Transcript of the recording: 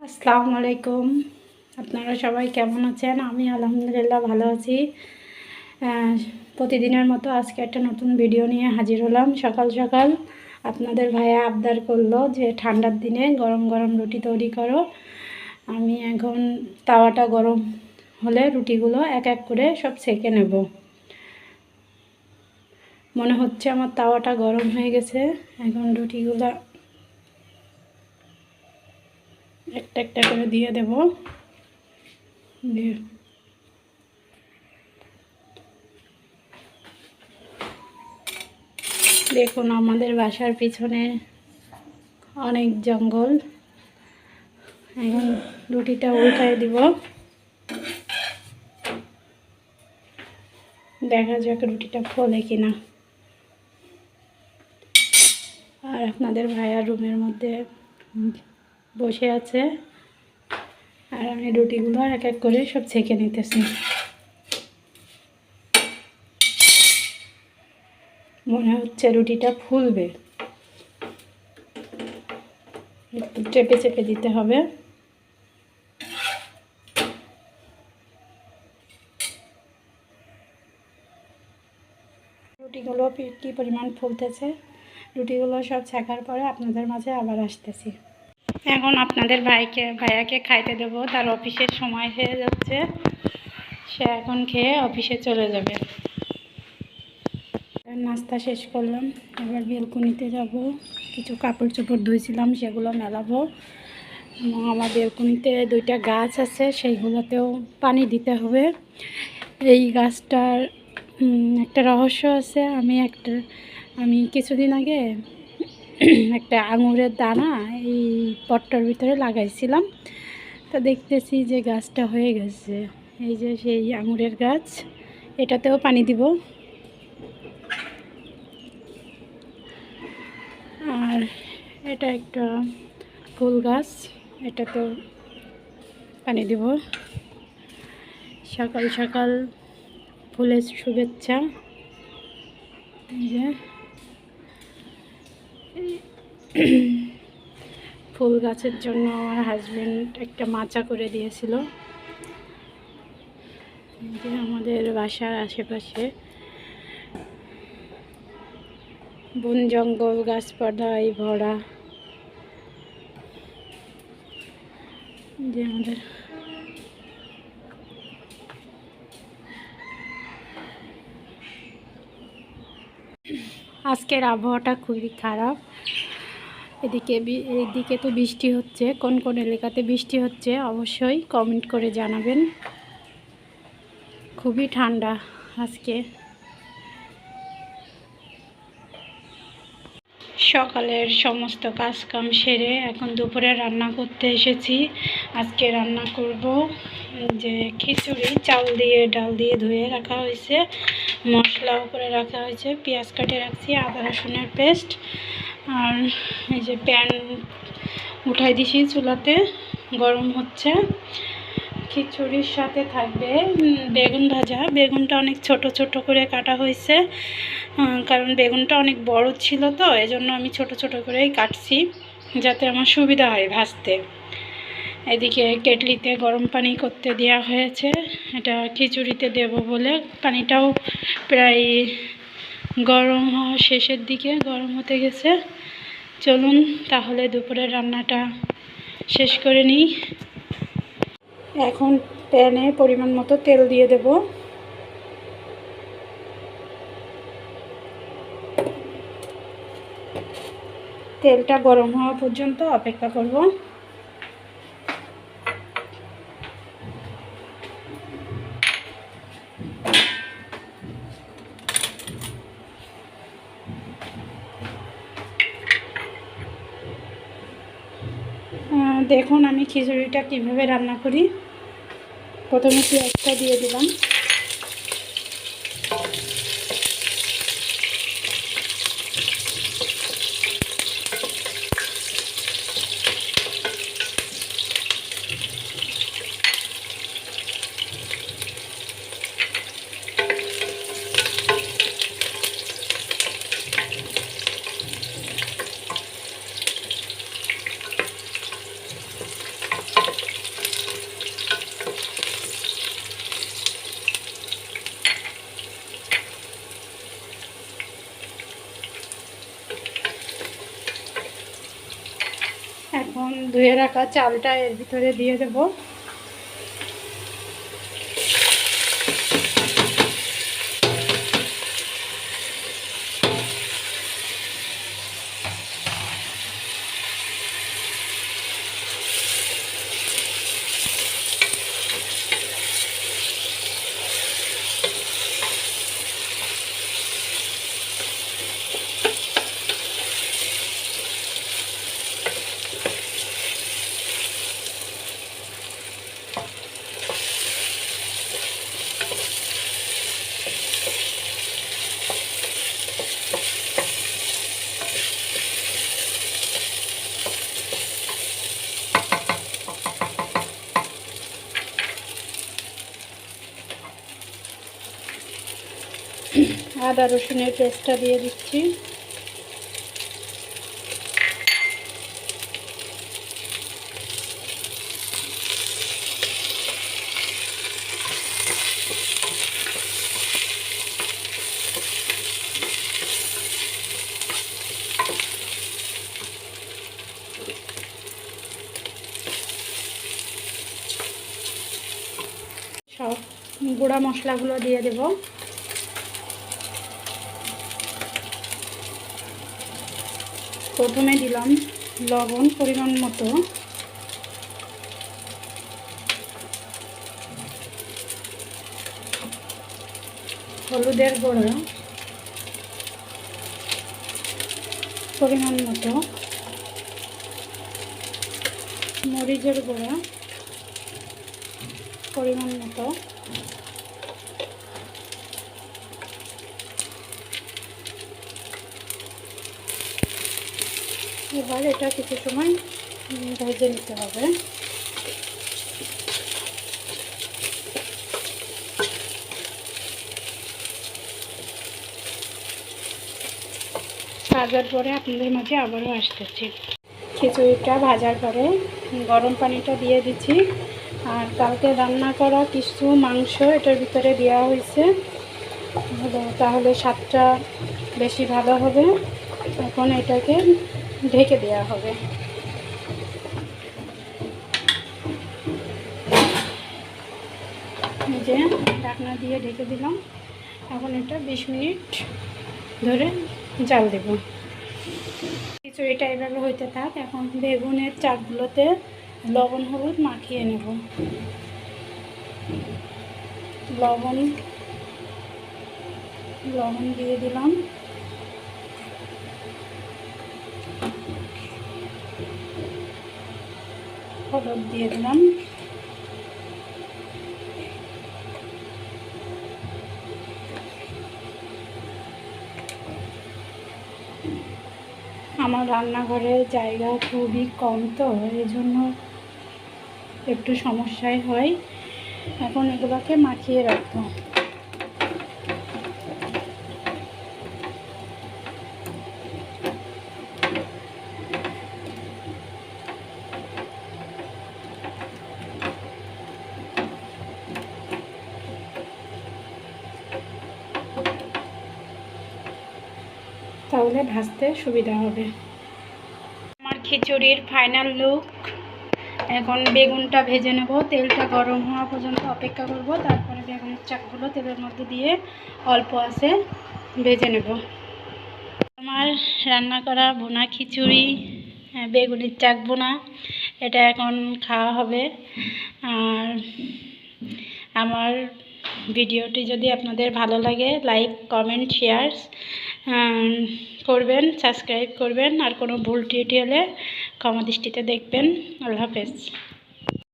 আসসালামু আলাইকুম। আপনারা সবাই কেমন আছেন? আমি আলহামদুলিল্লাহ ভালো আছি। প্রতিদিনের মতো আজকে একটা নতুন ভিডিও নিয়ে হাজির হলাম। সকাল সকাল আপনাদের ভাইয়া আবদার করলো যে ঠান্ডার দিনে গরম গরম রুটি তৈরি করো। আমি এখন তাওয়াটা গরম হলে রুটিগুলো এক এক করে সব সেঁকে নেব। মনে হচ্ছে আমার তাওয়াটা গরম হয়ে গেছে। এখন রুটিগুলো একটা একটা করে দিয়ে দেব। দেখুন আমাদের বাসার পিছনে অনেক জঙ্গল। এখন রুটিটা উল্টায় দিব, দেখা যাক রুটিটা ফলে কিনা। আর আপনাদের ভাইয়া রুমের মধ্যে বসে আছে, আর আমি রুটিগুলো এক এক করে সব ছেঁকে নিতেছি। মনে হচ্ছে রুটিটা ফুলবে, একটু চেপে চেপে দিতে হবে। রুটিগুলো কী পরিমাণ ফুলতেছে, রুটিগুলো সব ছেঁকার পরে আপনাদের মাঝে আবার আসতেছি। এখন আপনাদের ভাইয়াকে খাইতে দেব, তার অফিসের সময় হয়ে যাচ্ছে। সে এখন খেয়ে অফিসে চলে যাবে। নাস্তা শেষ করলাম, এবার বেলকুনিতে যাব। কিছু কাপড় চোপড় ধুয়েছিলাম সেগুলো মেলাবো, এবং আমার বেলকুনিতে দুইটা গাছ আছে, সেইগুলোতেও পানি দিতে হবে। এই গাছটার একটা রহস্য আছে। আমি কিছুদিন আগে একটা আঙুরের দানা এই পটটার ভিতরে লাগাইছিলাম, তো দেখতেছি যে গাছটা হয়ে গেছে। এই যে সেই আঙুরের গাছ, এটাতেও পানি দিব। আর এটা একটা ফুল গাছ, এটাতেও পানি দিব। সকাল সকাল ফুলের শুভেচ্ছা। এই যে ফুল গাছের জন্য আমার হাজবেন্ড একটা মাচা করে দিয়েছিল। যে আমাদের বাসার আশেপাশে বন জঙ্গল গাছপালায় ভরা। যে আমাদের আজকের আবহাওয়াটা খুবই খারাপ। এইদিকে তো বৃষ্টি হচ্ছে। কোন কোন এলাকাতে বৃষ্টি হচ্ছে অবশ্যই কমেন্ট করে জানাবেন। খুবই ঠান্ডা আজকে। সকালের সমস্ত কাজকাম সেরে এখন দুপুরে রান্না করতে এসেছি। আজকে রান্না করব যে খিচুড়ি, চাল দিয়ে ডাল দিয়ে ধুয়ে রাখা হয়েছে, মশলাও করে রাখা হয়েছে, পেঁয়াজ কাটে রাখছি, আদা রসুনের পেস্ট। আর এই যে প্যান উঠাই দিছি চুলাতে, গরম হচ্ছে। খিচুড়ির সাথে থাকবে বেগুন ভাজা। বেগুনটা অনেক ছোট ছোট করে কাটা হয়েছে, কারণ বেগুনটা অনেক বড় ছিল, তো এজন্য আমি ছোট ছোট করেই কাটছি যাতে আমার সুবিধা হয় ভাজতে। এদিকে কেটলিতে গরম পানি করতে দেওয়া হয়েছে, এটা খিচুড়িতে দেব বলে। পানিটাও প্রায় গরম হওয়া শেষের দিকে, গরম হতে গেছে। চলুন তাহলে দুপুরের রান্নাটা শেষ করে নিই। এখন প্যানে পরিমাণ মতো তেল দিয়ে দেব। তেলটা গরম হওয়া পর্যন্ত অপেক্ষা করব। দেখুন আমি খিচুড়িটা কীভাবে রান্না করি। প্রথমে পেঁয়াজটা দিয়ে দিলাম, ধুয়ে রাখা চালটা এর ভিতরে দিয়ে দেব। আদা রসুনের পেস্টটা দিয়ে দিচ্ছি। সব গুঁড়া মশলাগুলো দিয়ে দেব। প্রথমে দিলাম লবণ পরিমাণ মতো, হলুদের গুঁড়া পরিমাণ মতো, মরিচের গুঁড়া পরিমাণ মতো, এবার এটা কিছু সময় ভেজে নিতে হবে। ভাজার পরে আপনাদের মাঝে আবারও আসতেছি। খিচুড়িটা ভাজার পরে গরম পানিটা দিয়ে দিচ্ছি। আর কালকে রান্না করা কিছু মাংস এটার ভিতরে দেওয়া হয়েছে, তাহলে স্বাদটা বেশি ভালো হবে। এখন এটাকে ঢেকে দেওয়া হবে। যে ঢাকনা দিয়ে ঢেকে দিলাম। এখন এটা 20 মিনিট ধরে জাল দেব। খিচুড়িটা এভাবে হইতে থাক। এখন বেগুনের চাকগুলোতে লবণ হলুদ মাখিয়ে নেব। লবণ দিয়ে দিলাম। হলুদ দিয়ে দিলাম। আমার রান্নাঘরে জায়গা খুবই কম, তো এই জন্য একটু সমস্যাই হয়। এখন এগুলোকে মাখিয়ে রাখবো। তাহলে ভাজতে সুবিধা হবে। আমার খিচুড়ির ফাইনাল লুক। এখন বেগুনটা ভেজে নেব। তেলটা গরম হওয়া পর্যন্ত অপেক্ষা করব, তারপরে বেগুনের চাকগুলো তেলের মধ্যে দিয়ে অল্প আঁচে ভেজে নেব। আমার রান্না করা ভুনা খিচুড়ি, বেগুনের চাক ভুনা, এটা এখন খাওয়া হবে। আর আমার ভিডিওটি যদি আপনাদের ভালো লাগে, লাইক কমেন্ট শেয়ার করবেন, সাবস্ক্রাইব করবেন। আর কোনো ভুল ত্রুটি হলে ক্ষমা দৃষ্টিতে দেখবেন। আল্লাহ হাফেজ।